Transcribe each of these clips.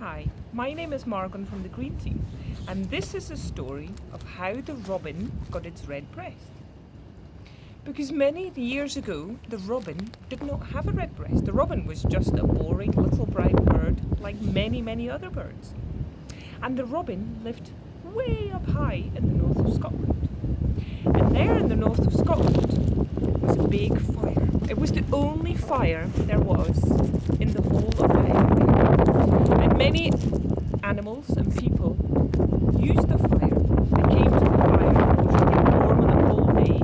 Hi, my name is Morgan from the Green Team, and this is a story of how the robin got its red breast. Because many years ago, the robin did not have a red breast. The robin was just a boring little brown bird like many other birds. And the robin lived way up high in the north of Scotland. And there in the north of Scotland was a big fire. It was the only fire there was in the whole of the area. And many animals and people used the fire and came to the fire, which was really warm on a cold day,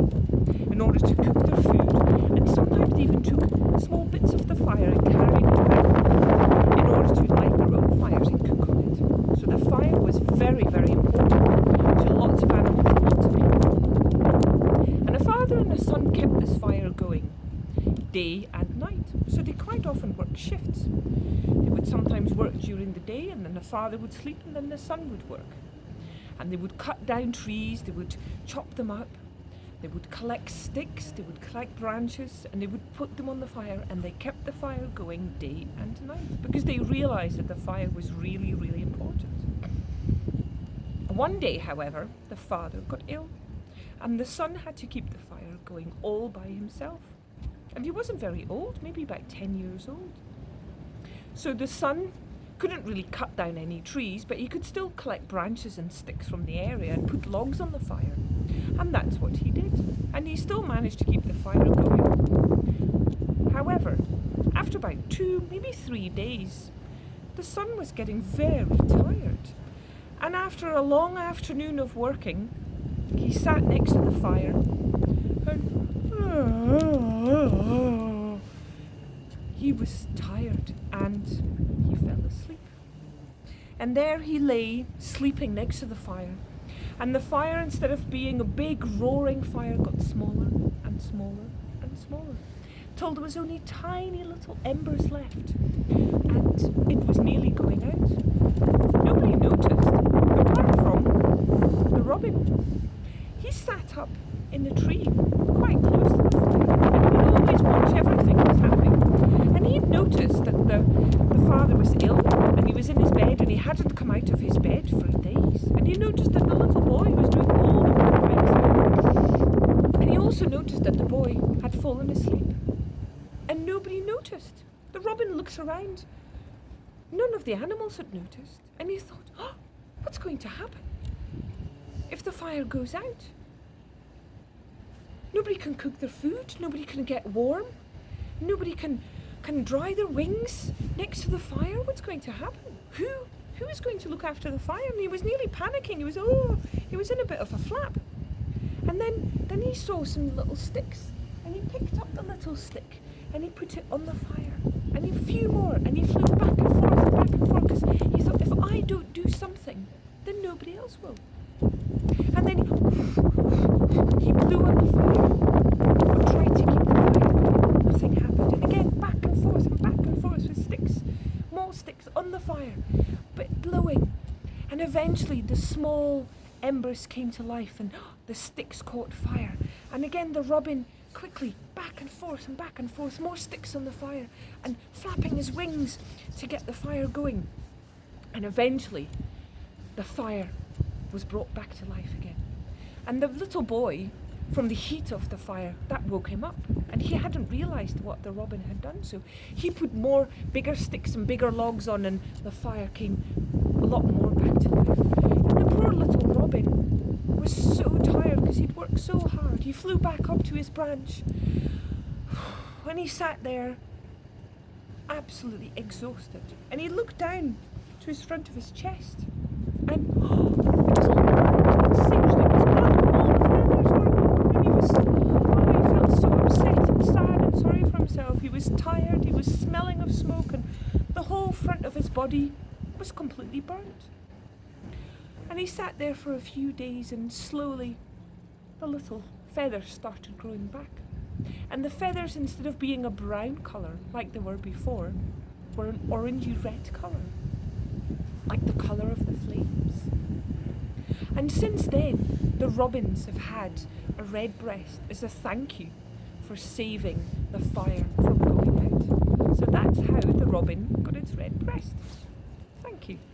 in order to cook their food, and sometimes they even took small bits of the fire and carried it back in order to light their own fires and cook on it. So the fire was very important to lots of animals and lots of people. And a father and a son kept this fire going day and night, so they quite often worked shifts. They would sometimes work during the day, and then the father would sleep, and then the son would work. And they would cut down trees, they would chop them up, they would collect sticks, they would collect branches, and they would put them on the fire, and they kept the fire going day and night because they realized that the fire was really important. One day, however, the father got ill, and the son had to keep the fire going all by himself. And he wasn't very old, maybe about 10 years old. So the son couldn't really cut down any trees, but he could still collect branches and sticks from the area and put logs on the fire. And that's what he did. And he still managed to keep the fire going. However, after about 2, maybe 3 days, the son was getting very tired. And after a long afternoon of working, he sat next to the fire and he was tired and he fell asleep. And there he lay, sleeping next to the fire. And the fire, instead of being a big roaring fire, got smaller and smaller and smaller, till there was only tiny little embers left. And it was nearly going out. Nobody noticed, apart from the robin. He sat up in a tree, quite close to the fire, and he would always watch everything that was happening. And he'd noticed that the father was ill, and he was in his bed, and he hadn't come out of his bed for days. And he noticed that the little boy was doing all the work by himself. And he also noticed that the boy had fallen asleep. And nobody noticed. The robin looked around. None of the animals had noticed. And he thought, oh, what's going to happen if the fire goes out? Nobody can cook their food, nobody can get warm, nobody can dry their wings next to the fire. What's going to happen? Who is going to look after the fire? And he was nearly panicking. He was in a bit of a flap. And then he saw some little sticks, and he picked up the little stick and he put it on the fire, and a few more, and he flew back and forth because he thought, if I don't do something, then nobody else will. And then he blew on the fire and tried to keep the fire going. Nothing happened. And again, back and forth with sticks, more sticks on the fire, but blowing. And eventually the small embers came to life, and the sticks caught fire. And again the robin quickly back and forth, more sticks on the fire, and flapping his wings to get the fire going. And eventually the fire was brought back to life again. And the little boy, from the heat of the fire, that woke him up, and he hadn't realised what the robin had done. So he put more bigger sticks and bigger logs on, and the fire came a lot more back to life. And the poor little robin was so tired because he'd worked so hard. He flew back up to his branch, and he sat there absolutely exhausted, and he looked down to his front of his chest, and it was all burnt, singed, it was black, all the feathers were, and he felt so upset and sad and sorry for himself. He was tired, he was smelling of smoke, and the whole front of his body was completely burnt. And he sat there for a few days, and slowly the little feathers started growing back. And the feathers, instead of being a brown colour like they were before, were an orangey red colour, like the colour of the flames. And since then, the robins have had a red breast as a thank you for saving the fire from going out. So that's how the robin got its red breast. Thank you. Thank you.